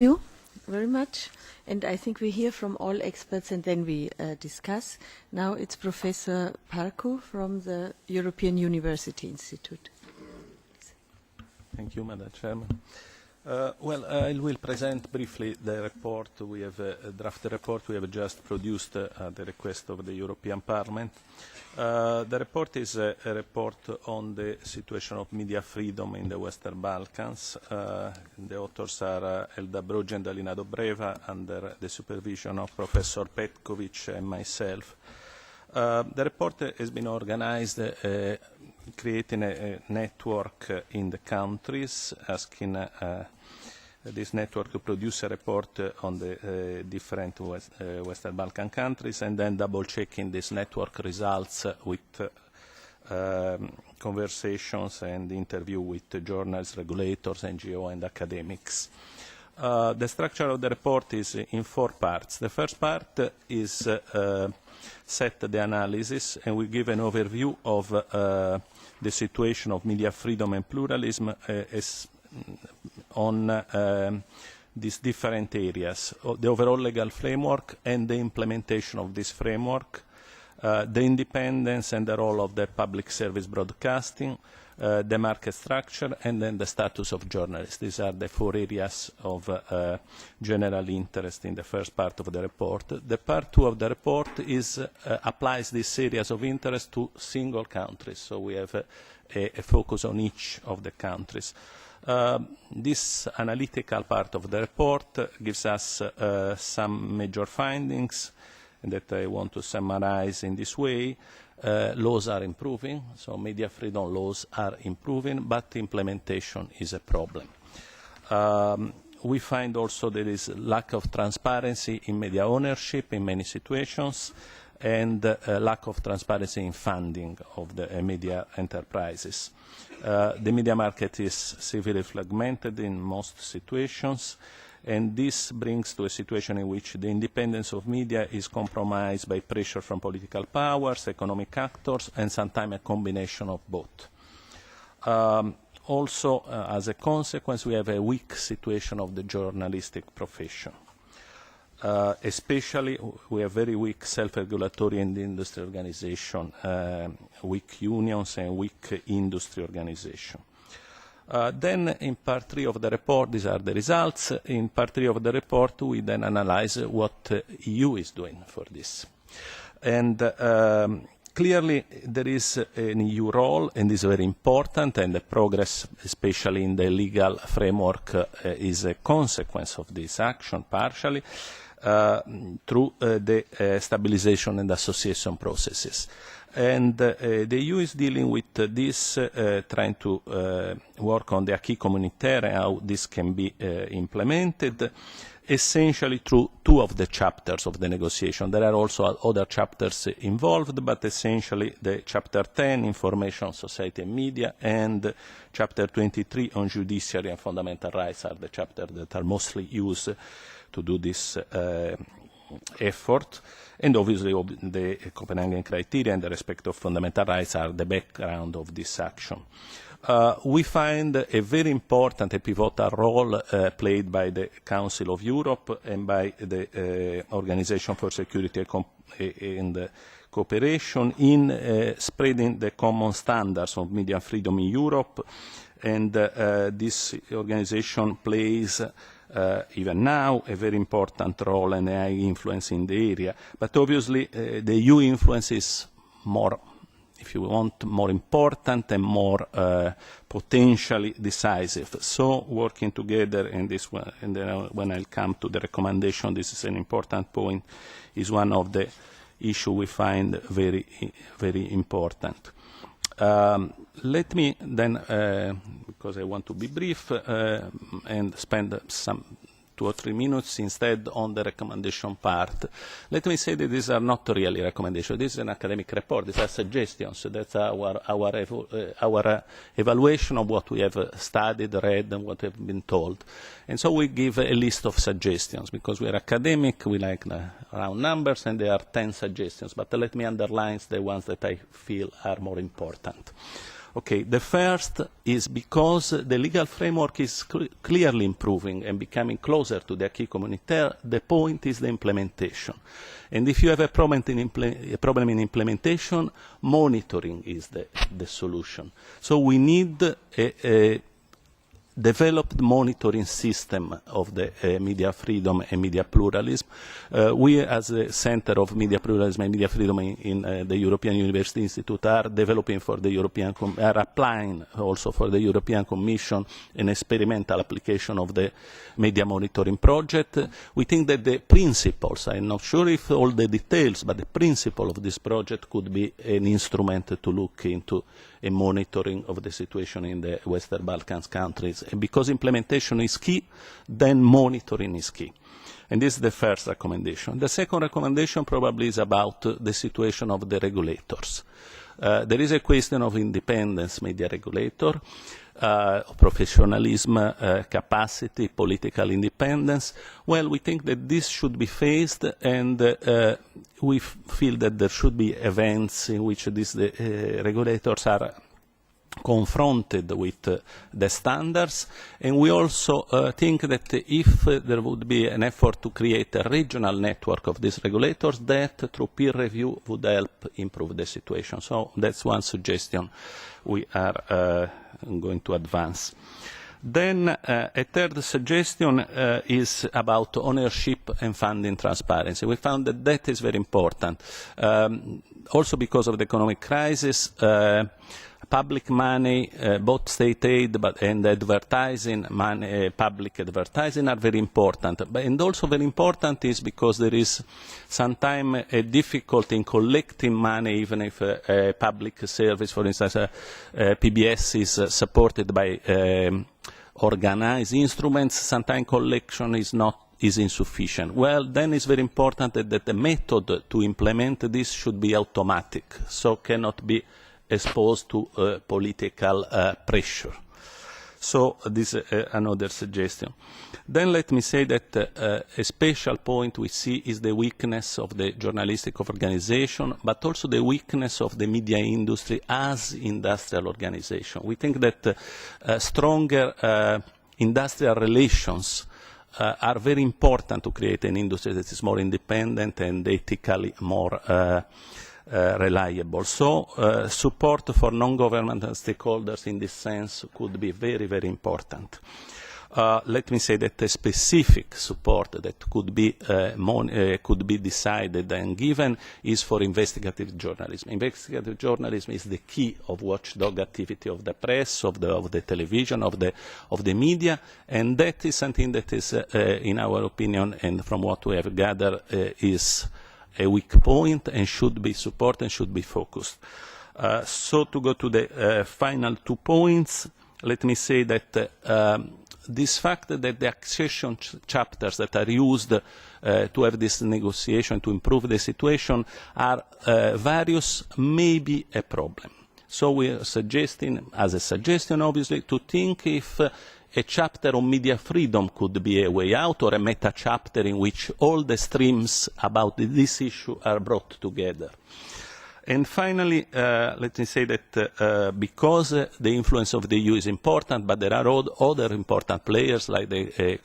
You very much, and I think we hear from all experts and then we discuss. Now it's Professor Parcu from the European University Institute. Thank you, Madam Chairman. Well, I will present briefly the report. We have a draft report we have just produced at the request of the European Parliament. The report is a report on the situation of media freedom in the Western Balkans. The authors are Elda, Brogi and Alina Dobreva under the supervision of Professor Petkovic and myself. The report has been organized creating a network in the countries, asking this network to produce a report on the different Western Balkan countries, and then double-checking this network results with conversations and interview with journalists, regulators, NGO, and academics. The structure of the report is in 4 parts. The first part is set the analysis, and we give an overview of the situation of media freedom and pluralism on these different areas, the overall legal framework and the implementation of this framework, the independence and the role of the public service broadcasting, the market structure, and then the status of journalists. These are the 4 areas of general interest in the first part of the report. The part 2 of the report applies these areas of interest to single countries, so we have a focus on each of the countries. This analytical part of the report gives us some major findings that I want to summarize in this way. Laws are improving, so media freedom laws are improving, but implementation is a problem. We find also there is lack of transparency in media ownership in many situations, and lack of transparency in funding of the media enterprises. The media market is severely fragmented in most situations, and this brings to a situation in which the independence of media is compromised by pressure from political powers, economic actors, and sometimes a combination of both. Also, as a consequence, we have a weak situation of the journalistic profession. Especially, we have very weak self-regulatory and industry organization, weak unions and weak industry organization. Then in part 3 of the report, these are the results. In part 3 of the report, we then analyze what EU is doing for this. And clearly, there is an EU role, and this is very important, and the progress, especially in the legal framework, is a consequence of this action, partially, through the stabilization and association processes. And the EU is dealing with this, trying to work on the acquis communautaire and how this can be implemented, essentially through 2 of the chapters of the negotiation. There are also other chapters involved, but essentially the Chapter 10, Information, Society and Media, and Chapter 23 on Judiciary and Fundamental Rights are the chapters that are mostly used to do this effort. And obviously the Copenhagen criteria and the respect of fundamental rights are the background of this action. We find a very important, a pivotal role played by the Council of Europe and by the Organization for Security and Cooperation in spreading the common standards of media freedom in Europe. And this organization plays even now a very important role and a high influence in the area. But obviously the EU influence is more, if you want, more important and more potentially decisive. So working together in this one, and then when I'll come to the recommendation, this is an important point, is one of the issues we find very, very important. Let me then, because I want to be brief, and spend some 2 or 3 minutes instead on the recommendation part. Let me say that these are not really recommendations. This is an academic report. These are suggestions. That's our evaluation of what we have studied, read, and what we have been told. And so we give a list of suggestions. Because we are academic, we like round numbers, and there are 10 suggestions. But let me underline the ones that I feel are more important. Okay, the first is because the legal framework is clearly improving and becoming closer to the acquis communautaire. The point is the implementation. And if you have a problem in implementation, monitoring is the solution. So we need a developed monitoring system of the media freedom and media pluralism. We, as a Center of Media Pluralism and Media Freedom in the European University Institute, are developing for the are applying also for the European Commission an experimental application of the media monitoring project. We think that the principles, I'm not sure if all the details, but the principle of this project could be an instrument to look into a monitoring of the situation in the Western Balkans countries. And because implementation is key, then monitoring is key. And this is the first recommendation. The second recommendation probably is about the situation of the regulators. There is a question of independence, media regulator, professionalism, capacity, political independence. Well, we think that this should be faced, and we feel that there should be events in which these regulators are confronted with the standards, and we also think that if there would be an effort to create a regional network of these regulators, that through peer review would help improve the situation. So that's one suggestion we are going to advance. Then a third suggestion is about ownership and funding transparency. We found that that is very important. Also because of the economic crisis, public money, both state aid and advertising, money, public advertising are very important. And also very important is because there is sometimes a difficulty in collecting money, even if a public service, for instance, PBS is supported by organized instruments, sometimes collection is insufficient. Well, then it's very important that the method to implement this should be automatic, so cannot be exposed to political pressure. So this is another suggestion. Then let me say that a special point we see is the weakness of the journalistic organization, but also the weakness of the media industry as industrial organization. We think that stronger industrial relations are very important to create an industry that is more independent and ethically more reliable. So support for non-governmental stakeholders in this sense could be very, very important. Let me say that a specific support that could be decided and given is for investigative journalism. Investigative journalism is the key of watchdog activity of the press, of the television, of the media, and that is something that is, in our opinion, and from what we have gathered, is a weak point and should be supported and should be focused. So to go to the final 2 points, let me say that this fact that the accession chapters that are used to have this negotiation to improve the situation are various, may be a problem. So we are suggesting, as a suggestion obviously, to think if a chapter on media freedom could be a way out, or a meta chapter in which all the streams about this issue are brought together. And finally, let me say that because the influence of the EU is important, but there are other important players like the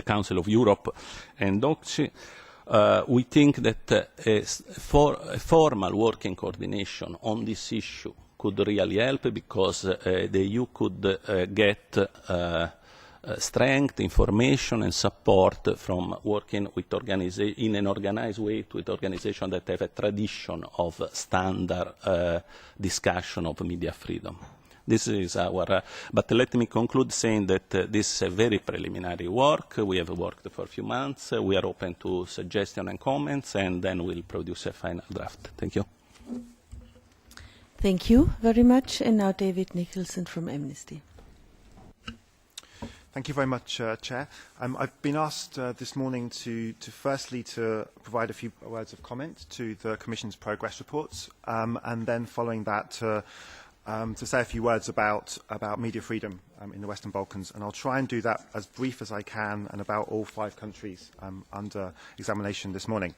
Council of Europe and DOCSI, we think that a formal working coordination on this issue could really help, because the EU could get strength, information and support from working with in an organized way with organizations that have a tradition of standard discussion of media freedom. This is our, but let me conclude saying that this is a very preliminary work. We have worked for a few months. We are open to suggestions and comments, and then we'll produce a final draft. Thank you. Thank you very much. And now David Nicholson from Amnesty. Thank you very much, Chair. I've been asked this morning to firstly to provide a few words of comment to the Commission's progress reports, and then following that to say a few words about media freedom in the Western Balkans. And I'll try and do that as brief as I can and about all 5 countries under examination this morning.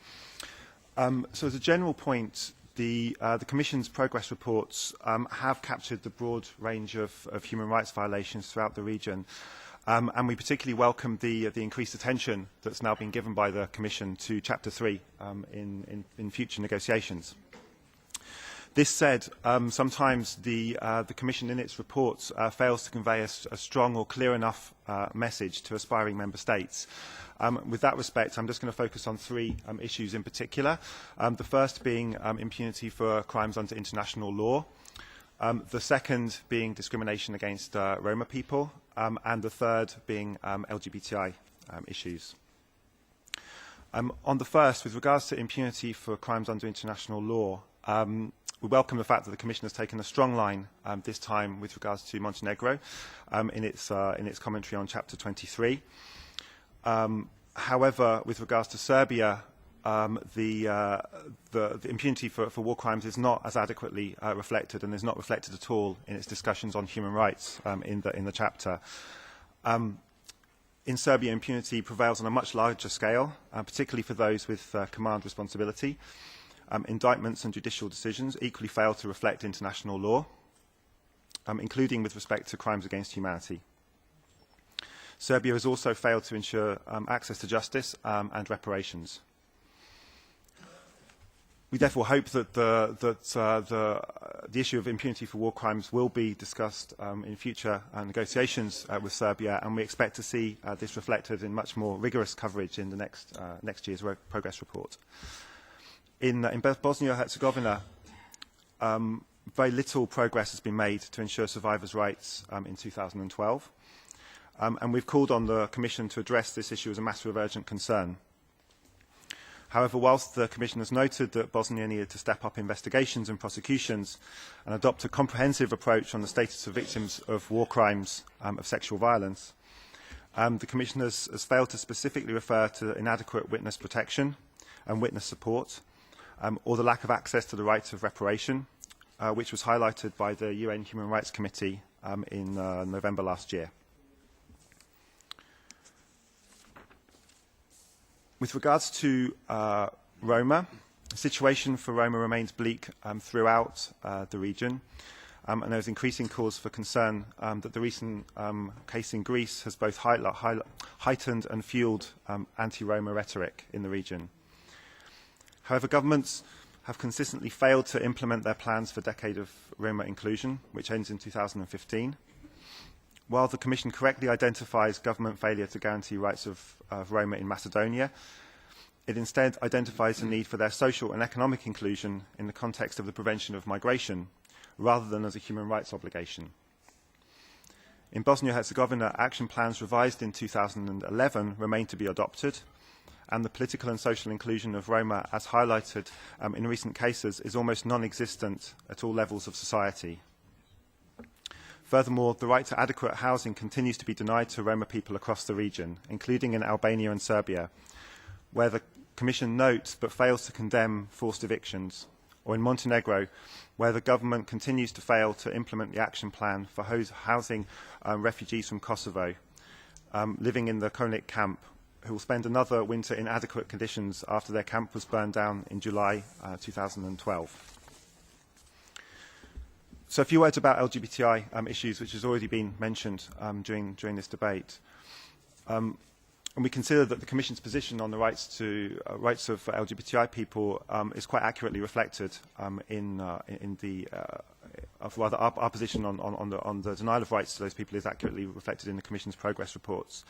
So as a general point, the Commission's progress reports have captured the broad range of human rights violations throughout the region, and we particularly welcome the increased attention that's now been given by the Commission to Chapter 3 in future negotiations. This said, sometimes the Commission in its reports fails to convey a strong or clear enough message to aspiring member states. With that respect, I'm just going to focus on three issues in particular. The first being impunity for crimes under international law. The second being discrimination against Roma people. And the third being LGBTI issues. On the first, with regards to impunity for crimes under international law, we welcome the fact that the Commission has taken a strong line this time with regards to Montenegro in its commentary on Chapter 23. However, with regards to Serbia, the impunity for war crimes is not as adequately reflected and is not reflected at all in its discussions on human rights in the chapter. In Serbia, impunity prevails on a much larger scale, particularly for those with command responsibility. Indictments and judicial decisions equally fail to reflect international law, including with respect to crimes against humanity. Serbia has also failed to ensure access to justice and reparations. We therefore hope that the issue of impunity for war crimes will be discussed in future negotiations with Serbia, and we expect to see this reflected in much more rigorous coverage in the next year's progress report. In Bosnia-Herzegovina, very little progress has been made to ensure survivors' rights in 2012, and we've called on the Commission to address this issue as a matter of urgent concern. However, whilst the Commission has noted that Bosnia needed to step up investigations and prosecutions and adopt a comprehensive approach on the status of victims of war crimes of sexual violence, the Commission has failed to specifically refer to inadequate witness protection and witness support, or the lack of access to the rights of reparation, which was highlighted by the UN Human Rights Committee in November last year. With regards to Roma, the situation for Roma remains bleak throughout the region, and there is increasing cause for concern that the recent case in Greece has both heightened and fueled anti-Roma rhetoric in the region. However, governments have consistently failed to implement their plans for Decade of Roma Inclusion, which ends in 2015. While the Commission correctly identifies government failure to guarantee rights of Roma in Macedonia, it instead identifies the need for their social and economic inclusion in the context of the prevention of migration, rather than as a human rights obligation. In Bosnia-Herzegovina, action plans revised in 2011 remain to be adopted, and the political and social inclusion of Roma, as highlighted in recent cases, is almost non-existent at all levels of society. Furthermore, the right to adequate housing continues to be denied to Roma people across the region, including in Albania and Serbia, where the Commission notes but fails to condemn forced evictions, or in Montenegro, where the government continues to fail to implement the action plan for housing refugees from Kosovo living in the Konik camp, who will spend another winter in inadequate conditions after their camp was burned down in July 2012. So a few words about LGBTI issues, which has already been mentioned during this debate. And we consider that the Commission's position on the rights of LGBTI people is quite accurately reflected our position on the denial of rights to those people is accurately reflected in the Commission's progress reports.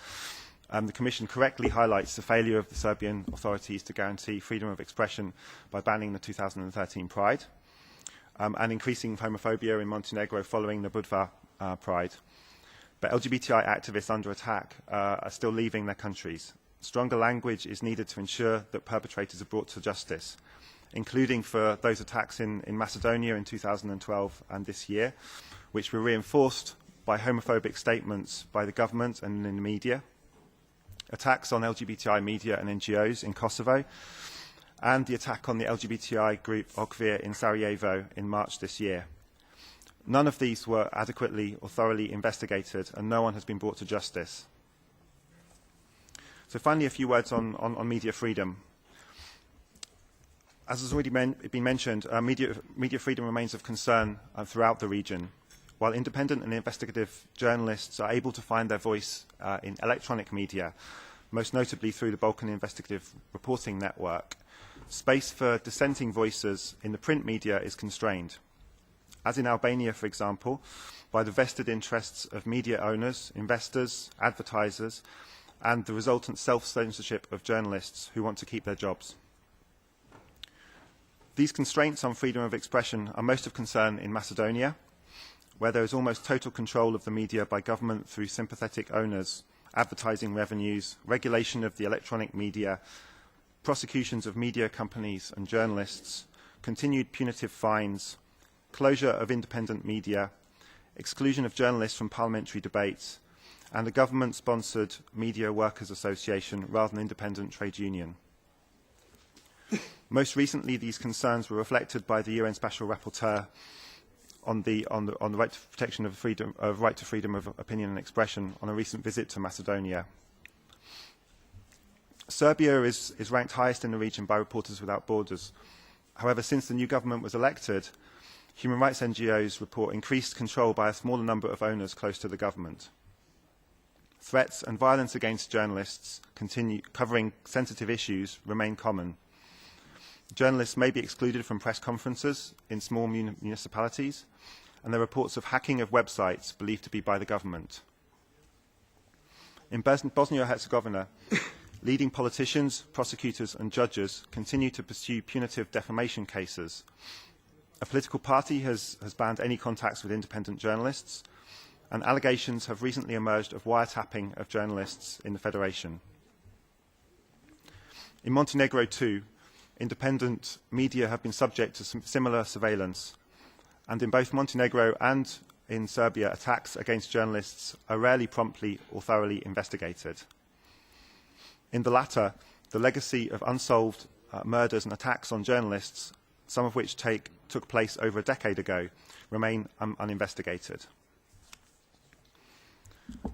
The Commission correctly highlights the failure of the Serbian authorities to guarantee freedom of expression by banning the 2013 Pride, and increasing homophobia in Montenegro following the Budva Pride. But LGBTI activists under attack are still leaving their countries. Stronger language is needed to ensure that perpetrators are brought to justice, including for those attacks in Macedonia in 2012 and this year, which were reinforced by homophobic statements by the government and in the media, attacks on LGBTI media and NGOs in Kosovo, and the attack on the LGBTI group Okvir in Sarajevo in March this year. None of these were adequately or thoroughly investigated, and no one has been brought to justice. So finally, a few words on media freedom. As has already been mentioned, media freedom remains of concern throughout the region. While independent and investigative journalists are able to find their voice in electronic media, most notably through the Balkan Investigative Reporting Network, space for dissenting voices in the print media is constrained. As in Albania, for example, by the vested interests of media owners, investors, advertisers, and the resultant self-censorship of journalists who want to keep their jobs. These constraints on freedom of expression are most of concern in Macedonia, where there is almost total control of the media by government through sympathetic owners, advertising revenues, regulation of the electronic media, prosecutions of media companies and journalists, continued punitive fines, closure of independent media, exclusion of journalists from parliamentary debates, and a government-sponsored media workers association rather than independent trade union. Most recently, these concerns were reflected by the UN Special Rapporteur on the right to protection of right to freedom of opinion and expression on a recent visit to Macedonia. Serbia is ranked highest in the region by Reporters Without Borders. However, since the new government was elected, human rights NGOs report increased control by a smaller number of owners close to the government. Threats and violence against journalists covering sensitive issues remain common. Journalists may be excluded from press conferences in small municipalities, and there are reports of hacking of websites believed to be by the government. In Bosnia-Herzegovina, leading politicians, prosecutors and judges continue to pursue punitive defamation cases. A political party has banned any contacts with independent journalists, and allegations have recently emerged of wiretapping of journalists in the Federation. In Montenegro too, independent media have been subject to similar surveillance, and in both Montenegro and in Serbia, attacks against journalists are rarely promptly or thoroughly investigated. In the latter, the legacy of unsolved murders and attacks on journalists, some of which took place over a decade ago, remain uninvestigated.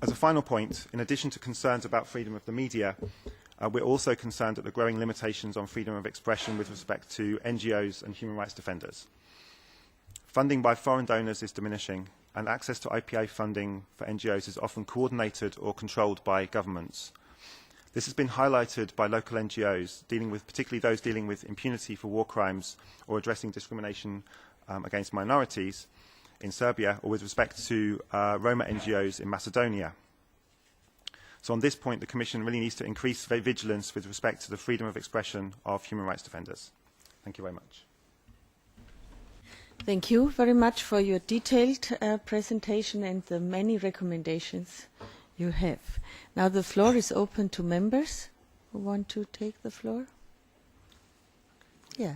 As a final point, in addition to concerns about freedom of the media, we're also concerned at the growing limitations on freedom of expression with respect to NGOs and human rights defenders. Funding by foreign donors is diminishing, and access to IPA funding for NGOs is often coordinated or controlled by governments. This has been highlighted by local NGOs, particularly those dealing with impunity for war crimes or addressing discrimination against minorities in Serbia, or with respect to Roma NGOs in Macedonia. So on this point, the Commission really needs to increase vigilance with respect to the freedom of expression of human rights defenders. Thank you very much. Thank you very much for your detailed presentation and the many recommendations you have. Now the floor is open to members who want to take the floor. Yeah.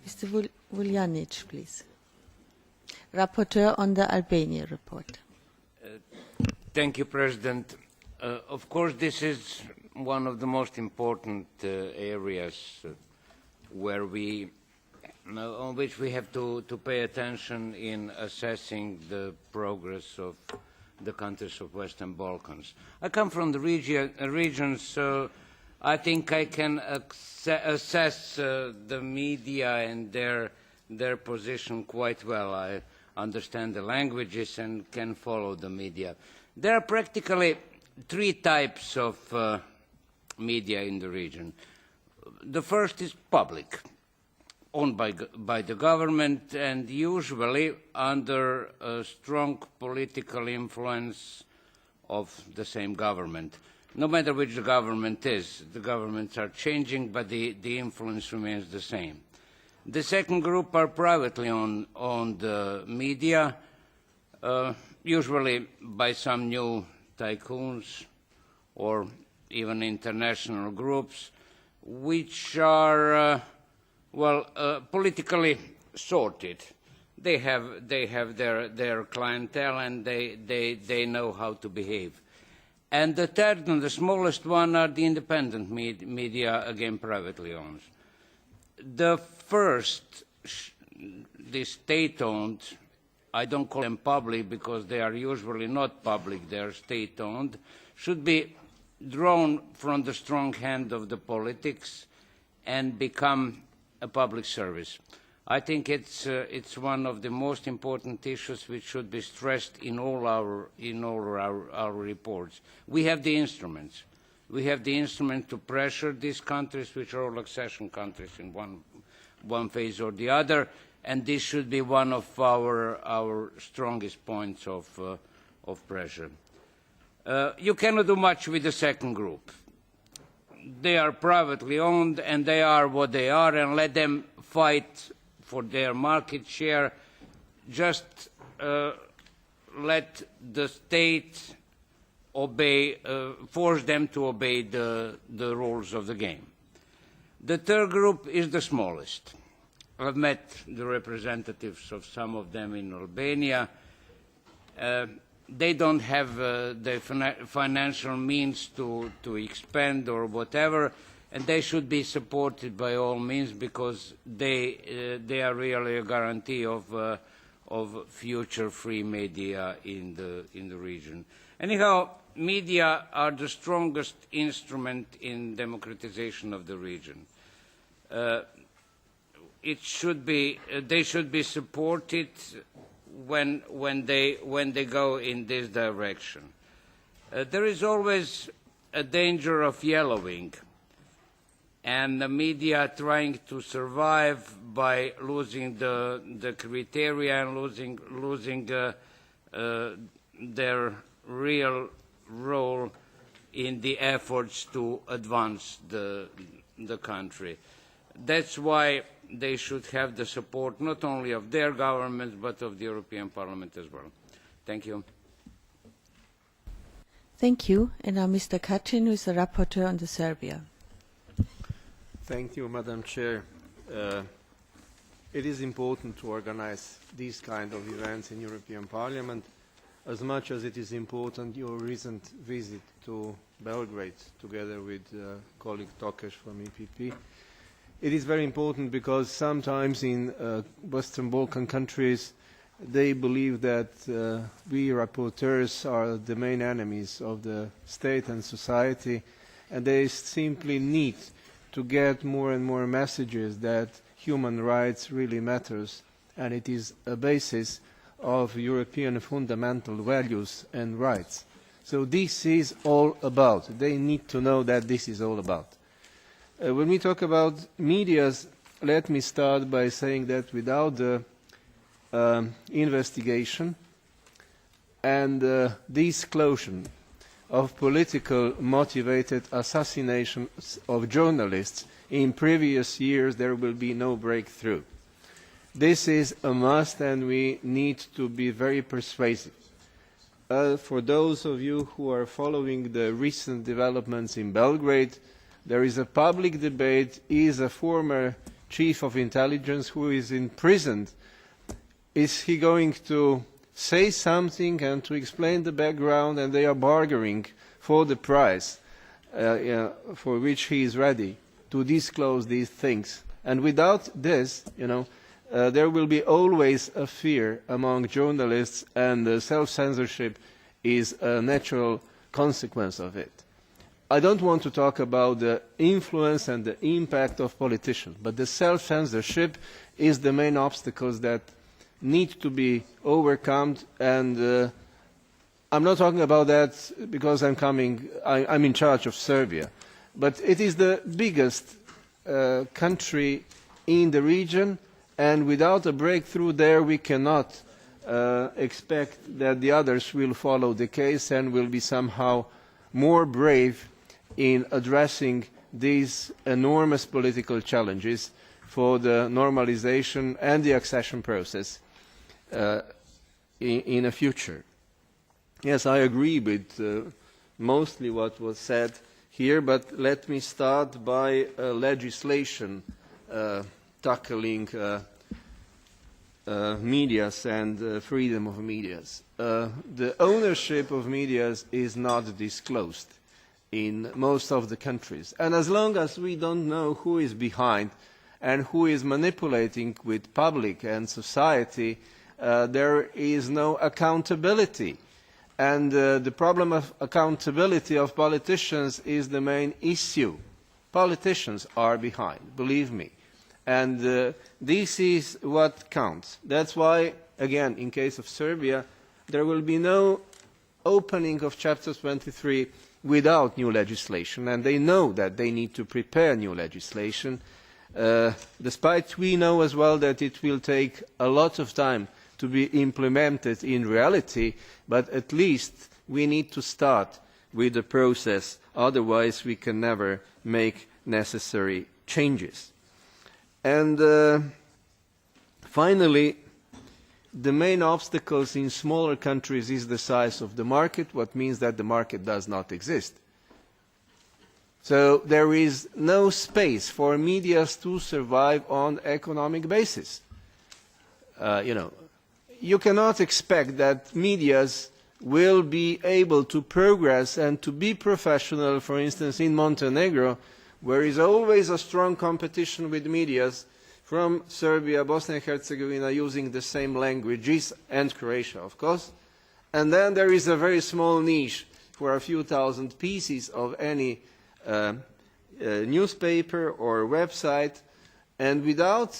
Mr. Vuljanic, please. Rapporteur on the Albania report. Thank you, President. Of course, this is one of the most important areas where on which we have to pay attention in assessing the progress of the countries of Western Balkans. I come from the region, so I think I can assess the media and their position quite well. I understand the languages and can follow the media. There are practically three types of media in the region. The first is public, owned by the government and usually under a strong political influence of the same government. No matter which the government is, the governments are changing, but the influence remains the same. The second group are privately owned media, usually by some new tycoons or even international groups, which are politically sorted. They have their clientele and they know how to behave. And the third and the smallest one are the independent media, again privately owned. The first, the state-owned, I don't call them public because they are usually not public, they are state-owned, should be drawn from the strong hand of the politics and become a public service. I think it's one of the most important issues which should be stressed in all our reports. We have the instruments. We have the instrument to pressure these countries, which are all accession countries in one phase or the other, and this should be one of our strongest points of pressure. You cannot do much with the second group. They are privately owned, and they are what they are, and let them fight for their market share. Just let the state force them to obey the rules of the game. The third group is the smallest. I've met the representatives of some of them in Albania. They don't have the financial means to expand or whatever, and they should be supported by all means, because they are really a guarantee of future free media in the region. Anyhow, media are the strongest instrument in democratization of the region. They should be supported when they go in this direction. There is always a danger of yellowing, and the media trying to survive by losing the criteria and losing their real role in the efforts to advance the country. That's why they should have the support not only of their governments but of the European Parliament as well. Thank you. Thank you. And now Mr. Kacin, who is the rapporteur on the Serbia. Thank you, Madam Chair. It is important to organize these kind of events in European Parliament, as much as it is important your recent visit to Belgrade together with colleague Tokes from EPP. It is very important because sometimes in Western Balkan countries they believe that we rapporteurs are the main enemies of the state and society, and they simply need to get more and more messages that human rights really matters, and it is a basis of European fundamental values and rights. So this is all about. They need to know that this is all about. When we talk about medias, let me start by saying that without the investigation and disclosure of political motivated assassinations of journalists in previous years, there will be no breakthrough. This is a must, and we need to be very persuasive. For those of you who are following the recent developments in Belgrade, there is a public debate. He is a former chief of intelligence who is imprisoned. Is he going to say something and to explain the background, and they are bargaining for the price for which he is ready to disclose these things. And without this, there will be always a fear among journalists, and self-censorship is a natural consequence of it. I don't want to talk about the influence and the impact of politicians, but the self-censorship is the main obstacles that need to be overcome, and I'm not talking about that because I'm in charge of Serbia, but it is the biggest country in the region, and without a breakthrough there we cannot expect that the others will follow the case and will be somehow more brave in addressing these enormous political challenges for the normalization and the accession process in the future. Yes, I agree with mostly what was said here, but let me start by legislation tackling medias and freedom of medias. The ownership of medias is not disclosed in most of the countries, and as long as we don't know who is behind and who is manipulating with public and society, there is no accountability. And the problem of accountability of politicians is the main issue. Politicians are behind, believe me. And this is what counts. That's why, again, in case of Serbia, there will be no opening of Chapter 23 without new legislation, and they know that they need to prepare new legislation, despite we know as well that it will take a lot of time to be implemented in reality, but at least we need to start with the process, otherwise we can never make necessary changes. And finally, the main obstacles in smaller countries is the size of the market, what means that the market does not exist. So there is no space for media to survive on economic basis. You cannot expect that media will be able to progress and to be professional, for instance, in Montenegro, where there is always a strong competition with media from Serbia, Bosnia and Herzegovina using the same languages, and Croatia, of course. And then there is a very small niche for a few thousand pieces of any newspaper or website. And without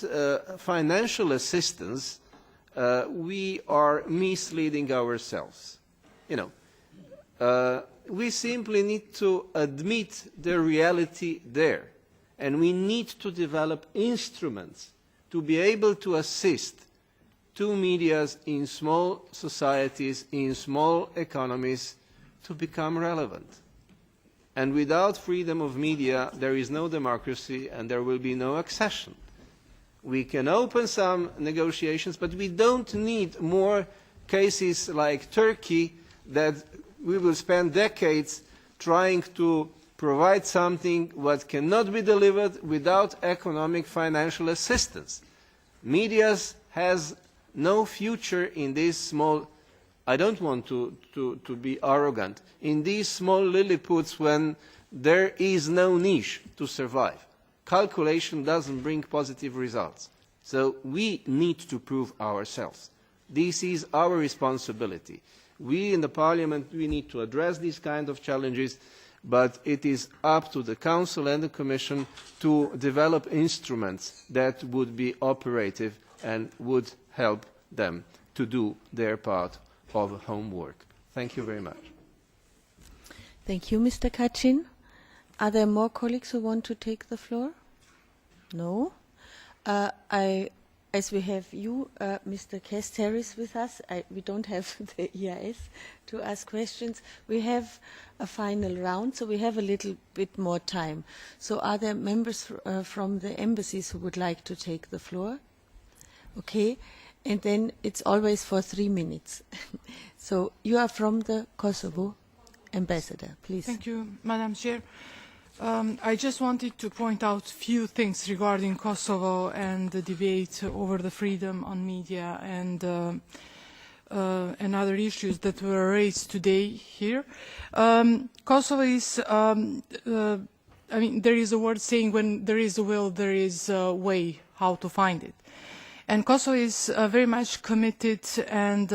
financial assistance, we are misleading ourselves. We simply need to admit the reality there. And we need to develop instruments to be able to assist to media in small societies, in small economies, to become relevant. And without freedom of media, there is no democracy and there will be no accession. We can open some negotiations, but we don't need more cases like Turkey that we will spend decades trying to provide something what cannot be delivered without economic financial assistance. Media has no future in these small, I don't want to be arrogant, in these small Lilliputians when there is no niche to survive. Calculation doesn't bring positive results. So we need to prove ourselves. This is our responsibility. We in the Parliament, we need to address these kind of challenges, but it is up to the Council and the Commission to develop instruments that would be operative and would help them to do their part of homework. Thank you very much. Thank you, Mr. Kacin. Are there more colleagues who want to take the floor? No? As we have you, Mr. Kesteris, with us, we don't have the EIS to ask questions. We have a final round, so we have a little bit more time. So are there members from the embassies who would like to take the floor? Okay, and then it's always for 3 minutes. So you are from the Kosovo ambassador, please. Thank you, Madam Chair. I just wanted to point out a few things regarding Kosovo and the debate over the freedom on media and other issues that were raised today here. Kosovo is, there is a word saying when there is a will, there is a way how to find it. And Kosovo is very much committed and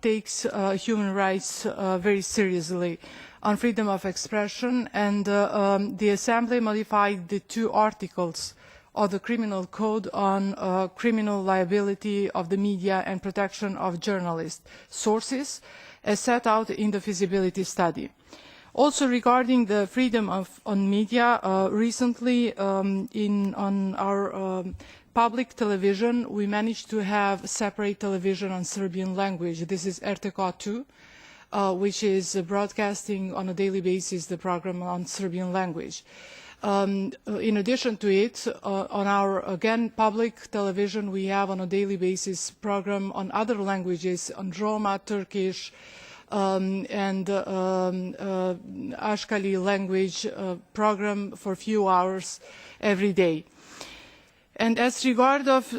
takes human rights very seriously on freedom of expression, and the Assembly modified the 2 articles of the Criminal Code on criminal liability of the media and protection of journalist sources, as set out in the feasibility study. Also regarding the freedom on media, recently on our public television, we managed to have separate television on Serbian language. This is RTK 2. Which is broadcasting on a daily basis the program on Serbian language. In addition to it, on our, again, public television, we have on a daily basis program on other languages, on Roma, Turkish, and Ashkali language program for a few hours every day. And as regard of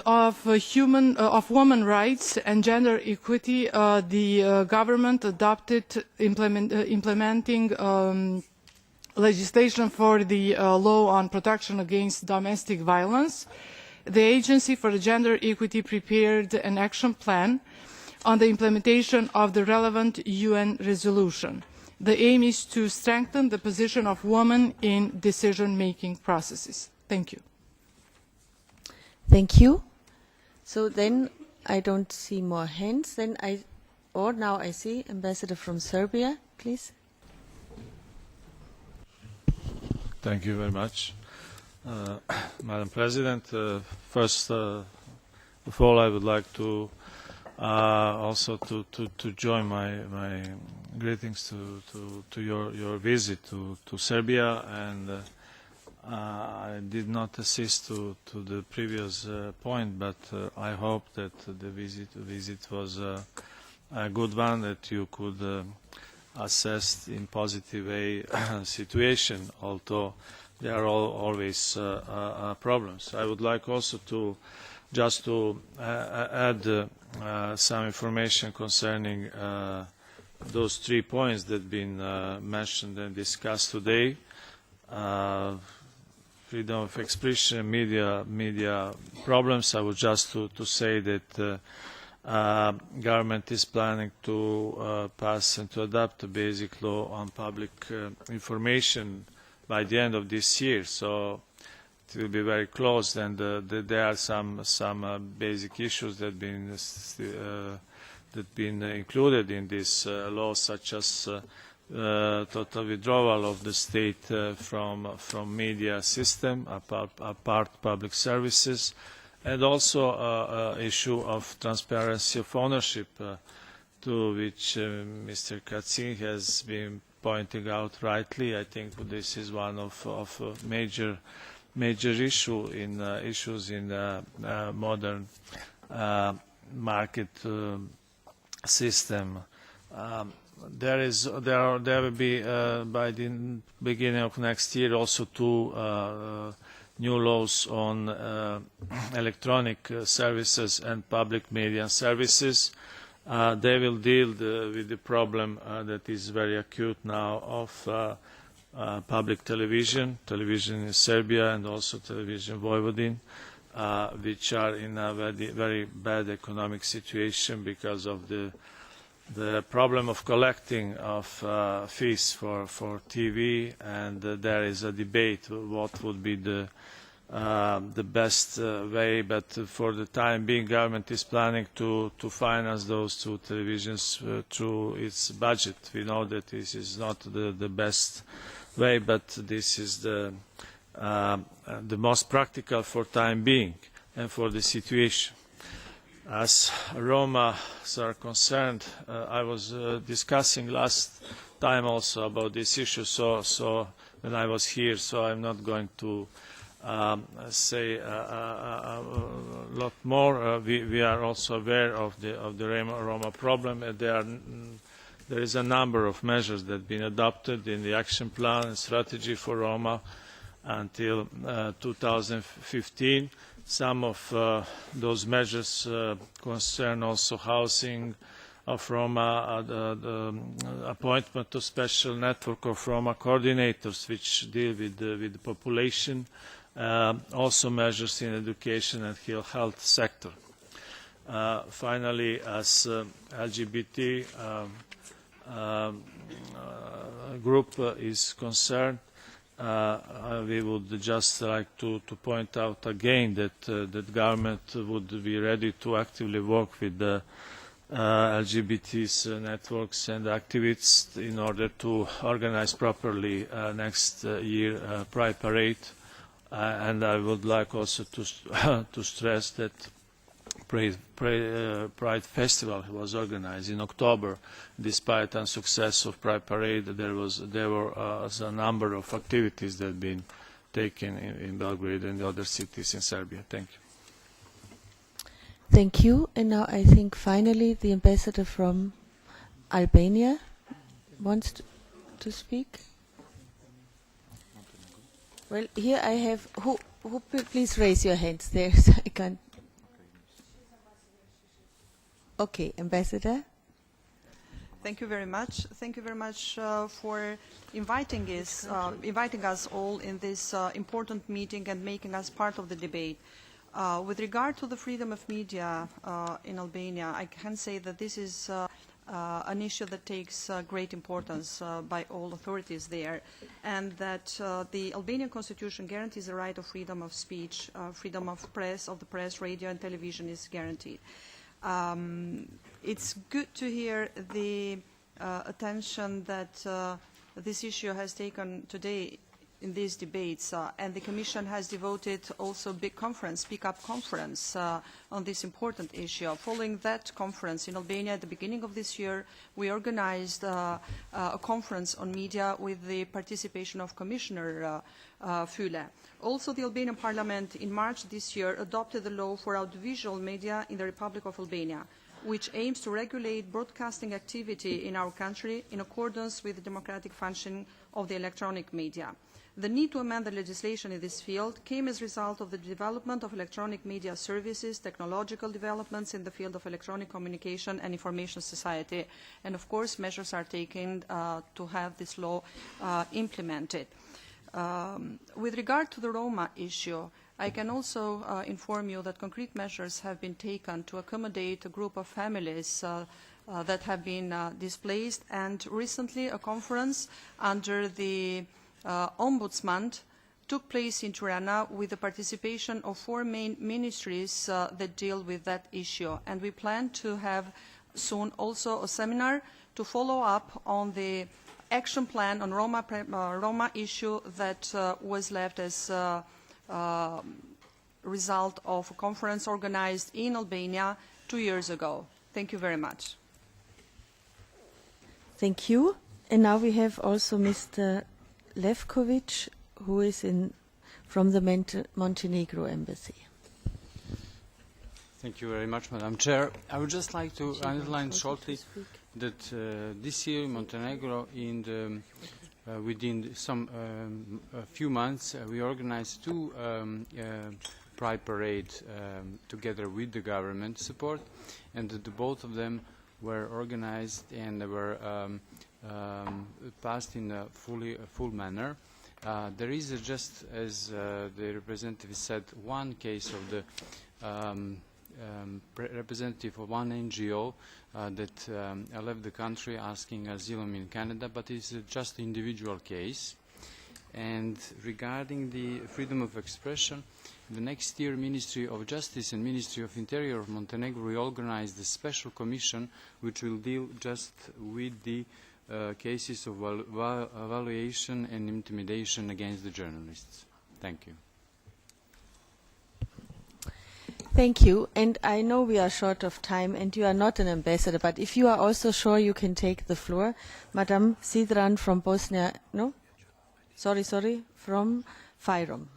women rights and gender equity, the government adopted implementing legislation for the law on protection against domestic violence. The Agency for Gender Equity prepared an action plan on the implementation of the relevant UN resolution. The aim is to strengthen the position of women in decision-making processes. Thank you. Thank you. So then I don't see more hands. Then now I see Ambassador from Serbia, please. Thank you very much, Madam President. First of all, I would like to also to join my greetings to your visit to Serbia, and I did not assist to the previous point, but I hope that the visit was a good one, that you could assess in positive way situation, although there are always problems. I would like also to just to add some information concerning those 3 points that have been mentioned and discussed today. Freedom of expression, media problems. I would just to say that government is planning to pass and to adopt a basic law on public information by the end of this year. So it will be very close, and there are some basic issues that been included in this law, such as total withdrawal of the state from media system, apart public services, and also issue of transparency of ownership, to which Mr. Kacin has been pointing out rightly. I think this is one of major issues in modern market system. There will be by the beginning of next year also 2 new laws on electronic services and public media services. They will deal with the problem that is very acute now of public television in Serbia, and also television Vojvodin, which are in a very bad economic situation because of the problem of collecting of fees for TV, and there is a debate what would be the best way, but for the time being government is planning to finance those 2 televisions through its budget. We know that this is not the best way, but this is the most practical for time being and for the situation. As Roma are concerned, I was discussing last time also about this issue, so when I was here, so I'm not going to say a lot more. We are also aware of the Roma problem. There is a number of measures that have been adopted in the action plan and strategy for Roma until 2015. Some of those measures concern also housing of Roma, the appointment of special network of Roma coordinators which deal with the population, also measures in education and health sector. Finally, as LGBT group is concerned, we would just like to point out again that the government would be ready to actively work with the LGBT networks and activists in order to organize properly next year Pride Parade. And I would like also to stress that Pride Festival was organized in October. Despite unsuccess of Pride Parade, there were a number of activities that have been taken in Belgrade and the other cities in Serbia. Thank you. Thank you. And now I think finally the ambassador from Albania wants to speak. Well, here I have, who please raise your hands there, so I can't. Okay, Ambassador. Thank you very much. Thank you very much for inviting us all in this important meeting and making us part of the debate. With regard to the freedom of media in Albania, I can say that this is an issue that takes great importance by all authorities there, and that the Albanian constitution guarantees the right of freedom of speech, freedom of the press, radio and television is guaranteed. It's good to hear the attention that this issue has taken today in these debates, and the Commission has devoted also a big conference, Speak Up conference, on this important issue. Following that conference in Albania at the beginning of this year, we organized a conference on media with the participation of Commissioner Füle. Also, the Albanian Parliament in March this year adopted the law for audiovisual media in the Republic of Albania, which aims to regulate broadcasting activity in our country in accordance with the democratic functioning of the electronic media. The need to amend the legislation in this field came as a result of the development of electronic media services, technological developments in the field of electronic communication and information society, and of course measures are taken to have this law implemented. With regard to the Roma issue, I can also inform you that concrete measures have been taken to accommodate a group of families that have been displaced, and recently a conference under the Ombudsman took place in Tirana with the participation of 4 main ministries that deal with that issue. And we plan to have soon also a seminar to follow up on the action plan on Roma issue that was left as a result of a conference organized in Albania 2 years ago. Thank you very much. Thank you. And now we have also Mr. Levkovic, who is from the Montenegro embassy. Thank you very much, Madam Chair. I would just like to underline shortly that this year in Montenegro, within a few months, we organized 2 Pride parades together with the government support, and both of them were organized and were passed in a full manner. There is just, as the representative said, one case of the representative of one NGO that left the country asking asylum in Canada, but it's just an individual case. And regarding the freedom of expression, the next year Ministry of Justice and Ministry of Interior of Montenegro will organize the special commission which will deal just with the cases of evaluation and intimidation against the journalists. Thank you. Thank you. And I know we are short of time, and you are not an ambassador, but if you are also sure you can take the floor. Madam Sidran from Bosnia, no? Sorry, from Fyrom,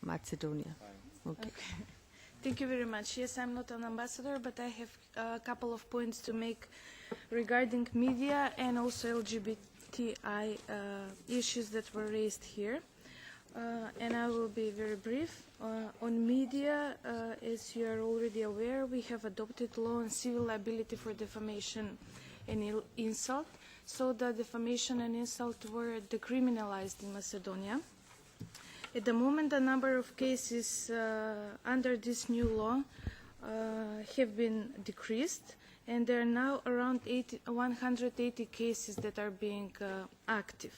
Macedonia. Okay. Thank you very much. Yes, I'm not an ambassador, but I have a couple of points to make regarding media and also LGBTI issues that were raised here. And I will be very brief. On media, as you are already aware, we have adopted law on civil liability for defamation and insult. So the defamation and insult were decriminalized in Macedonia. At the moment, the number of cases under this new law have been decreased, and there are now around 180 cases that are being active.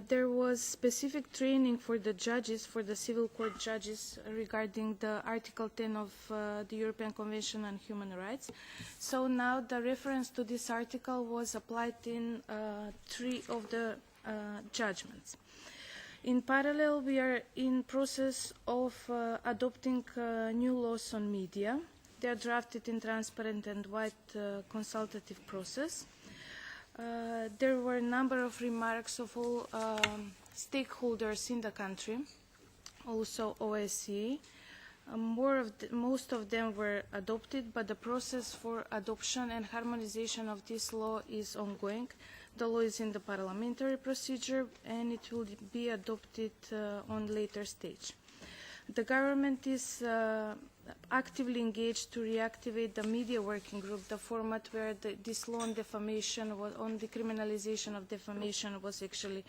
There was specific training for the judges, for the civil court judges, regarding the Article 10 of the European Convention on Human Rights. So now the reference to this article was applied in 3 of the judgments. In parallel, we are in process of adopting new laws on media. They are drafted in transparent and wide consultative process. There were a number of remarks of all stakeholders in the country, also OSCE. Most of them were adopted, but the process for adoption and harmonization of this law is ongoing. The law is in the parliamentary procedure, and it will be adopted on a later stage. The government is actively engaged to reactivate the media working group, the format where this law on defamation, on the criminalization of defamation was actually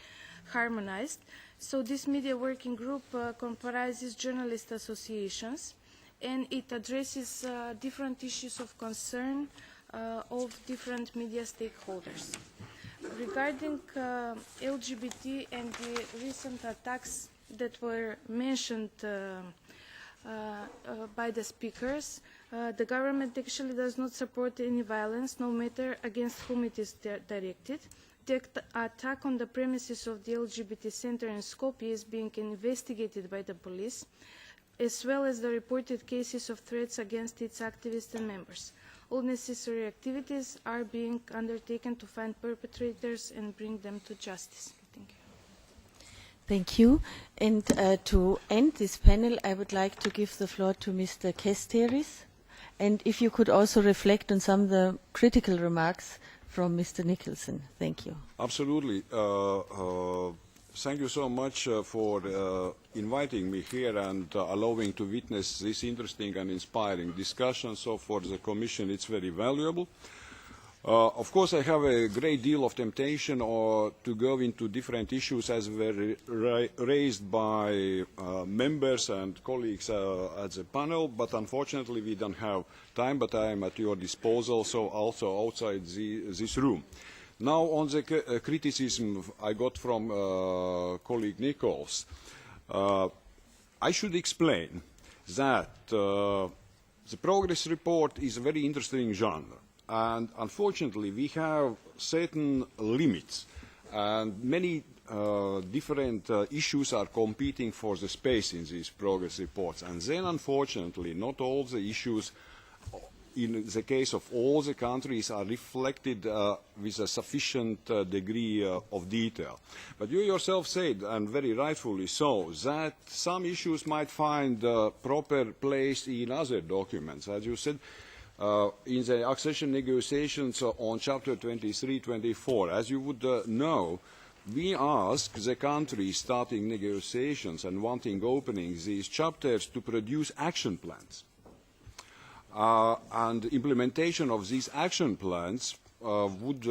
harmonized. So this media working group comprises journalist associations, and it addresses different issues of concern of different media stakeholders. Regarding LGBT and the recent attacks that were mentioned by the speakers, the government actually does not support any violence, no matter against whom it is directed. The attack on the premises of the LGBT Center in Skopje is being investigated by the police, as well as the reported cases of threats against its activists and members. All necessary activities are being undertaken to find perpetrators and bring them to justice. Thank you. Thank you. And to end this panel, I would like to give the floor to Mr. Kesteris. And if you could also reflect on some of the critical remarks from Mr. Nicholson. Thank you. Absolutely. Thank you so much for inviting me here and allowing to witness this interesting and inspiring discussion. So for the Commission, it's very valuable. Of course, I have a great deal of temptation to go into different issues as were raised by members and colleagues at the panel, but unfortunately we don't have time, but I am at your disposal, so also outside this room. Now on the criticism I got from colleague Nichols, I should explain that the progress report is a very interesting genre. And unfortunately, we have certain limits, and many different issues are competing for the space in these progress reports. And then, unfortunately, not all the issues, in the case of all the countries, are reflected with a sufficient degree of detail. But you yourself said, and very rightfully so, that some issues might find a proper place in other documents. As you said, in the accession negotiations on Chapter 23-24, as you would know, we ask the countries starting negotiations and wanting opening these chapters to produce action plans. And implementation of these action plans would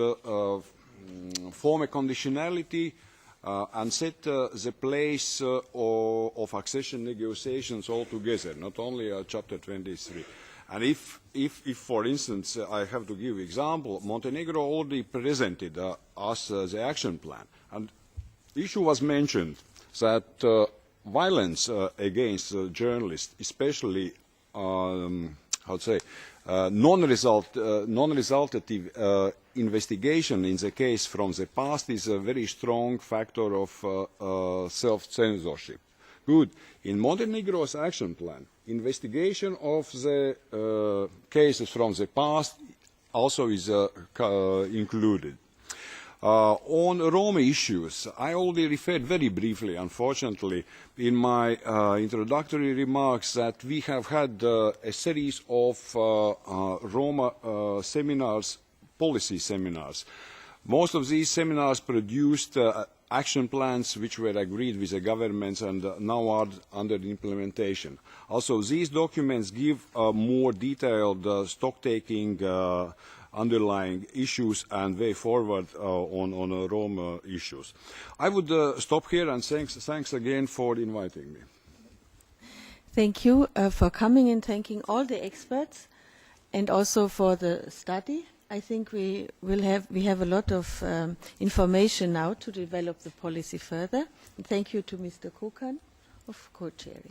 form a conditionality and set the place of accession negotiations altogether, not only Chapter 23. And if, for instance, I have to give example, Montenegro already presented us the action plan. And the issue was mentioned that violence against journalists, especially, non-resultative investigation in the case from the past is a very strong factor of self-censorship. Good. In Montenegro's action plan, investigation of the cases from the past also is included. On Roma issues, I already referred very briefly, unfortunately, in my introductory remarks that we have had a series of Roma seminars, policy seminars. Most of these seminars produced action plans which were agreed with the governments and now are under implementation. Also, these documents give more detailed stock-taking underlying issues and way forward on Roma issues. I would stop here and thanks again for inviting me. Thank you for coming and thanking all the experts and also for the study. I think we have a lot of information now to develop the policy further. And thank you to Mr. Kukan of co-chairing.